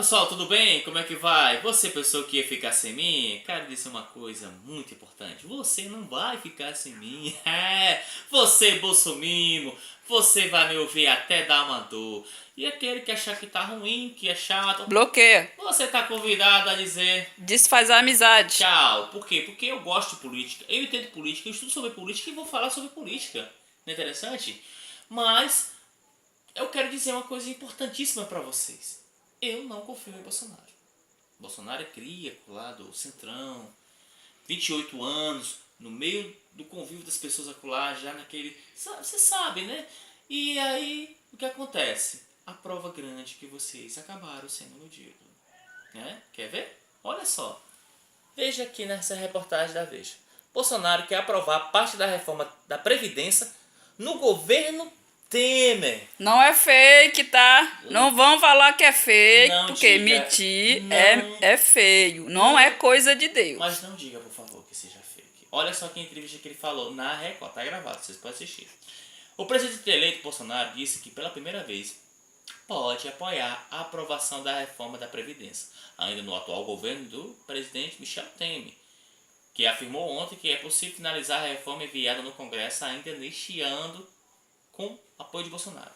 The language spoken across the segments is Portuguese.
Pessoal, tudo bem? Como é que vai? Você pensou que ia ficar sem mim? Quero dizer uma coisa muito importante. Você não vai ficar sem mim. Você bolsomimo. Você vai me ouvir até dar uma dor. E aquele que achar que tá ruim, que é chato, Bloqueia. você tá convidado a dizer Desfaz a amizade. tchau. Por quê? Porque eu gosto de política. Eu entendo política, eu estudo sobre política e vou falar sobre política. Não é interessante? Mas eu quero dizer uma coisa importantíssima para vocês. Eu não confio em Bolsonaro. Bolsonaro é cria lá do Centrão, 28 anos, no meio do convívio das pessoas acolá, já naquele... Você sabe, né? E aí, o que acontece? A prova grande que vocês acabaram sendo iludidos. Né? Quer ver? Olha só. Veja aqui nessa reportagem da Veja. Bolsonaro quer aprovar parte da reforma da Previdência no governo Temer. Não é fake, tá? Não vão falar que é fake, Não porque diga, mentir não, é feio. Não é coisa de Deus. mas não diga, por favor, que seja fake. Olha só que entrevista que ele falou na Record, tá gravado, vocês podem assistir. O presidente eleito Bolsonaro disse que pela primeira vez pode apoiar a aprovação da reforma da Previdência, ainda no atual governo do presidente Michel Temer, que afirmou ontem que é possível finalizar a reforma enviada no Congresso ainda neste ano com apoio de Bolsonaro.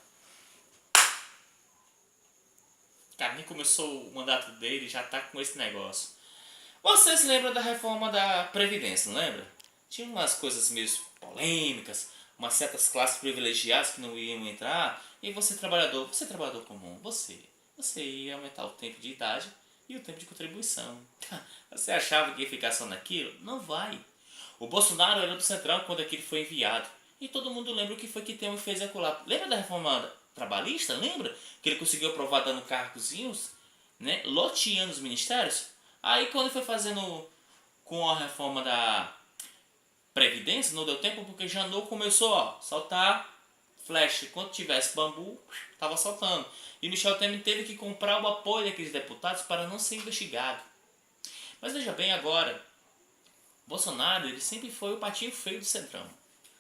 Cara, nem começou o mandato dele, já tá com esse negócio. Você se lembra da reforma da Previdência, não lembra? Tinha umas coisas meio polêmicas, umas certas classes privilegiadas que não iam entrar, e você trabalhador comum, você ia aumentar o tempo de idade e o tempo de contribuição. Você achava que ia ficar só naquilo? Não vai. O Bolsonaro era do Centrão quando aquilo foi enviado. E todo mundo lembra o que foi que Temer fez acolá. Lembra da reforma trabalhista? Lembra? Que ele conseguiu aprovar dando cargozinhos, né? Loteando os ministérios. Aí quando foi fazendo com a reforma da Previdência, não deu tempo porque Janot começou a soltar flash. Enquanto tivesse bambu, estava soltando. E Michel Temer teve que comprar o apoio daqueles deputados para não ser investigado. Mas veja bem agora, Bolsonaro ele sempre foi o patinho feio do Centrão.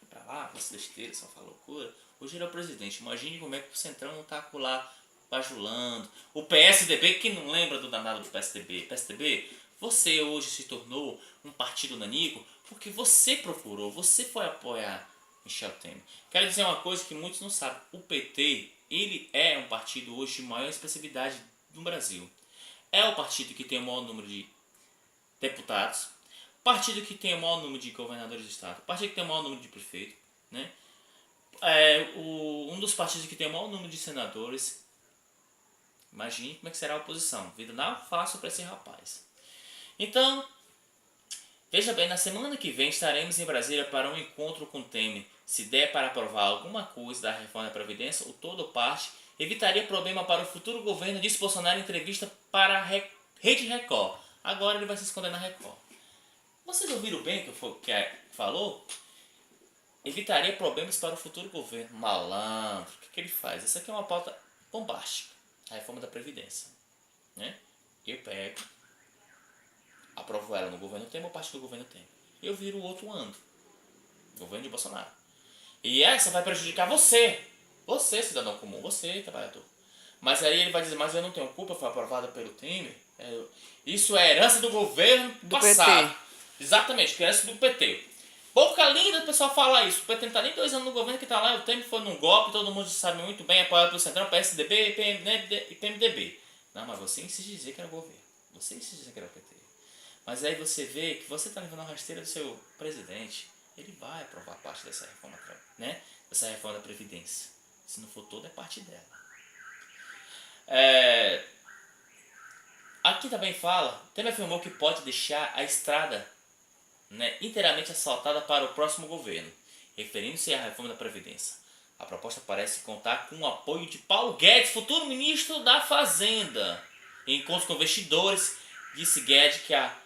Pra lá, faz besteira, só fala loucura. Hoje ele é o presidente. Imagine como é que o Centrão não tá lá bajulando. O PSDB, quem não lembra do danado do PSDB? PSDB, você hoje se tornou um partido nanico porque você procurou, você foi apoiar Michel Temer. Quero dizer uma coisa que muitos não sabem. O PT, ele é um partido hoje de maior expressividade no Brasil. É o partido que tem o maior número de deputados, partido que tem o maior número de governadores do estado, partido que tem o maior número de prefeitos, né? Um dos partidos que tem o maior número de senadores. Imagine como é que será a oposição. Vida não fácil para esse rapaz. Então, veja bem, na semana que vem estaremos em Brasília para um encontro com Temer. Se der para aprovar alguma coisa da reforma da Previdência, o todo parte evitaria problema para o futuro governo, disse Bolsonaro em entrevista para a Rede Record. Agora ele vai se esconder na Record. Vocês ouviram bem o que falou? Evitaria problemas para o futuro governo. Malandro, o que ele faz? Essa aqui é uma pauta bombástica. A reforma da Previdência. Né? Eu pego, aprovo ela no governo Temer ou parte do governo Temer. Eu viro o outro ando. Governo de Bolsonaro. E essa vai prejudicar você. Você, cidadão comum. Você, trabalhador. Mas aí ele vai dizer, mas eu não tenho culpa, foi aprovada pelo Temer. Isso é herança do governo Do passado. PT. Exatamente, herança do PT. Boca linda o pessoal fala isso. O PT não tá nem 2 anos no governo que tá lá. O Temer foi num golpe, todo mundo sabe muito bem, apoiado pelo Centrão, PSDB e PMDB. Não, mas você insiste em dizer que era o governo. Você insiste em dizer que era o PT. Mas aí você vê que você tá levando a rasteira do seu presidente. Ele vai aprovar parte dessa reforma, né? Dessa reforma da Previdência. Se não for toda, é parte dela. Aqui também fala, Temer afirmou que pode deixar a estrada, né, inteiramente asfaltada para o próximo governo, referindo-se à reforma da Previdência. A proposta parece contar com o apoio de Paulo Guedes, futuro ministro da Fazenda. Em encontros com investidores, disse Guedes que a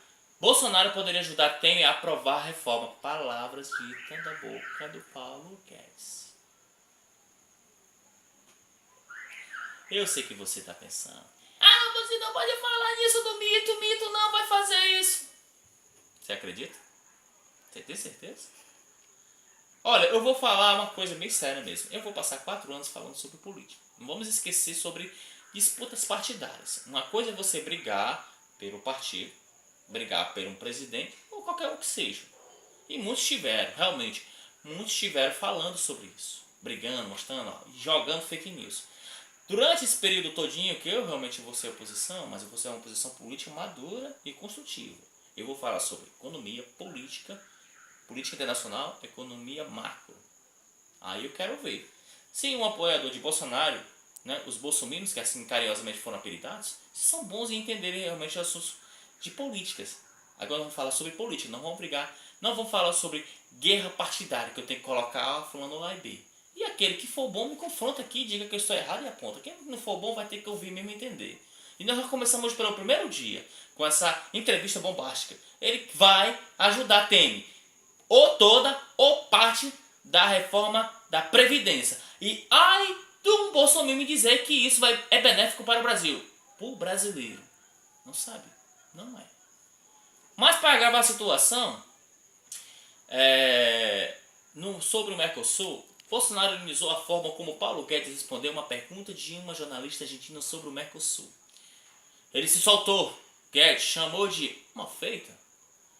Bolsonaro poderia ajudar Temer a aprovar a reforma. Palavras ditas da boca do Paulo Guedes. Eu sei que você está pensando, você não pode falar nisso do mito, o mito não vai fazer isso. Você acredita? Você tem certeza? Olha, eu vou falar uma coisa meio séria mesmo. Eu vou passar 4 anos falando sobre política. Não vamos esquecer sobre disputas partidárias. Uma coisa é você brigar pelo partido, brigar por um presidente ou qualquer um que seja. E muitos tiveram, realmente, muitos estiveram falando sobre isso, brigando, mostrando, ó, jogando fake news. Durante esse período todinho que eu realmente vou ser oposição, mas eu vou ser uma oposição política madura e construtiva. Eu vou falar sobre economia, política, política internacional, economia macro. Aí eu quero ver. Se um apoiador de Bolsonaro, né, os bolsominions, que assim carinhosamente foram apelidados, são bons em entenderem realmente assuntos de políticas. Agora vamos falar sobre política, não vamos brigar, não vamos falar sobre guerra partidária, que eu tenho que colocar fulano A e B. E aquele que for bom me confronta aqui, diga que eu estou errado e aponta. Quem não for bom vai ter que ouvir mesmo e entender. E nós já começamos pelo primeiro dia, com essa entrevista bombástica. Ele vai ajudar a Temer, ou toda ou parte da reforma da Previdência. E ai do Bolsonaro me dizer que isso é benéfico para o Brasil. Para o brasileiro. Não sabe. Não é. Mas para agravar a situação, sobre o Mercosul, Bolsonaro ironizou a forma como Paulo Guedes respondeu uma pergunta de uma jornalista argentina sobre o Mercosul. Ele se soltou. Guedes chamou de mal feita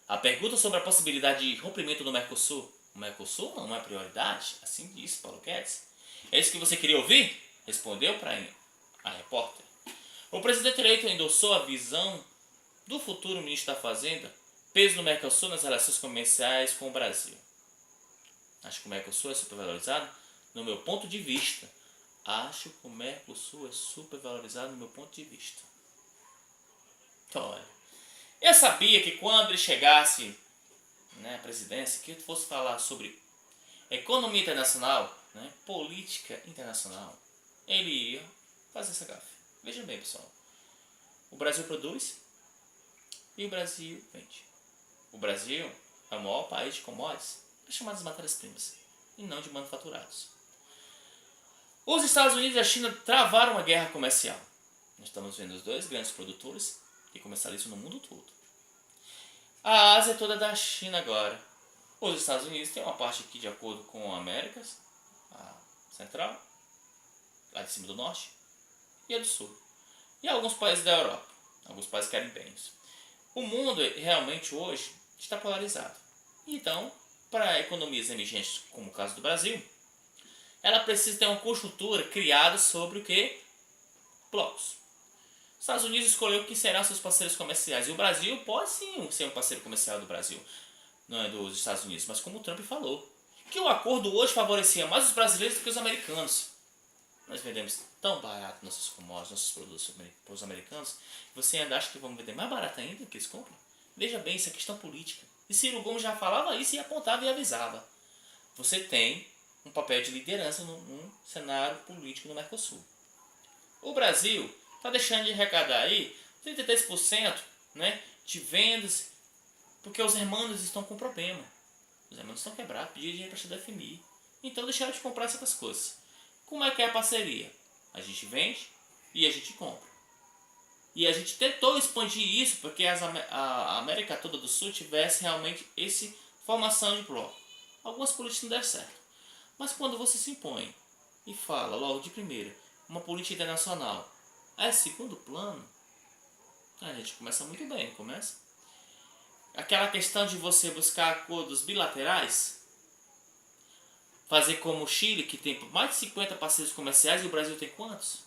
a pergunta sobre a possibilidade de rompimento do Mercosul. O Mercosul não é prioridade, assim disse Paulo Guedes. É isso que você queria ouvir? Respondeu para a repórter. O presidente eleito endossou a visão do futuro ministro da Fazenda, peso do Mercosul nas relações comerciais com o Brasil. Acho que o Mercosul é supervalorizado no meu ponto de vista. Acho que o Mercosul é supervalorizado no meu ponto de vista. Então, olha, eu sabia que quando ele chegasse à presidência, que ele fosse falar sobre economia internacional, política internacional, ele ia fazer essa gafe. Veja bem, pessoal. O Brasil produz e o Brasil vende. O Brasil é o maior país de commodities, chamadas matérias-primas, e não de manufaturados. Os Estados Unidos e a China travaram uma guerra comercial. Nós estamos vendo os dois grandes produtores que comercializam no mundo todo. A Ásia é toda da China agora. Os Estados Unidos têm uma parte aqui de acordo com a Américas, a Central, lá de cima do Norte, e a do Sul. E alguns países da Europa, alguns países caribenhos. O mundo realmente hoje está polarizado. Então, para economias emergentes, como o caso do Brasil, ela precisa ter uma conjuntura criada sobre o que? Blocos. Os Estados Unidos escolheu quem serão seus parceiros comerciais. E o Brasil pode sim ser um parceiro comercial do Brasil, não é dos Estados Unidos. Mas como o Trump falou, que o acordo hoje favorecia mais os brasileiros do que os americanos. Nós vendemos tão barato nossos commodities, nossos produtos para os americanos, você ainda acha que vamos vender mais barato ainda do que eles compram? Veja bem, isso é questão política. E Ciro Gomes já falava isso e apontava e avisava. Você tem um papel de liderança num cenário político no Mercosul. O Brasil está deixando de arrecadar aí 33% de vendas, porque os hermanos estão com problema. Os hermanos estão quebrados, pediram dinheiro para a FMI. Então deixaram de comprar essas coisas. Como é que é a parceria? A gente vende e a gente compra. E a gente tentou expandir isso porque a América toda do Sul tivesse realmente essa formação de bloco. Algumas políticas não deram certo. Mas quando você se impõe e fala logo de primeira uma política internacional é segundo plano, a gente começa muito bem, não começa? Aquela questão de você buscar acordos bilaterais, fazer como o Chile, que tem mais de 50 parceiros comerciais, e o Brasil tem quantos?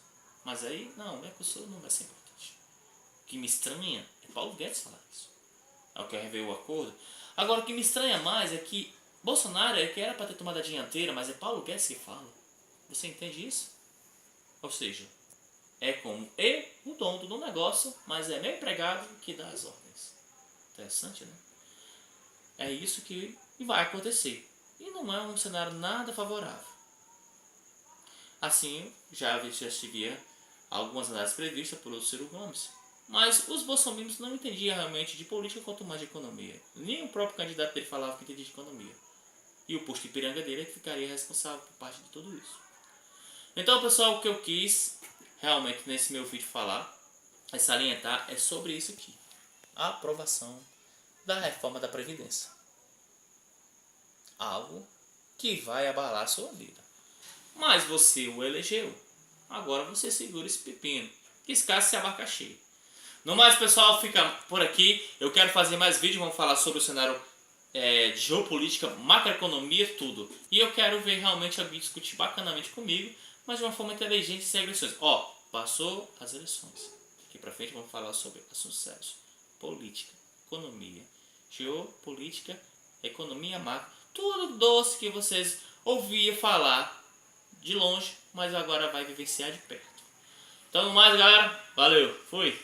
Mas aí, não, o Mercosul não vai ser importante. O que me estranha é Paulo Guedes falar isso. É o que rever o acordo. Agora, o que me estranha mais é que Bolsonaro é que era para ter tomado a dianteira, mas é Paulo Guedes que fala. Você entende isso? Ou seja, é como o dono do negócio, mas é meu empregado que dá as ordens. Interessante, né? É isso que vai acontecer. E não é um cenário nada favorável. Assim, já havia algumas análises previstas pelo Ciro Gomes. Mas os bolsominions não entendiam realmente de política quanto mais de economia. Nem o próprio candidato dele falava que entendia de economia. E o posto de piranga dele é que ficaria responsável por parte de tudo isso. Então, pessoal, o que eu quis realmente nesse meu vídeo falar, é salientar, é sobre isso aqui. A aprovação da reforma da Previdência. Algo que vai abalar a sua vida. Mas você o elegeu. agora você segura esse pepino. Escassa esse abacaxi. No mais, pessoal, fica por aqui. Eu quero fazer mais vídeos, vamos falar sobre o cenário de geopolítica, macroeconomia, tudo. E eu quero ver realmente alguém discutir bacanamente comigo, mas de uma forma inteligente, sem agressões. Ó, passou as eleições. Daqui pra frente vamos falar sobre sucesso, política, economia, geopolítica, economia macro, tudo doce que vocês ouviam falar de longe, mas agora vai vivenciar de perto. Então, no mais, galera, valeu, fui!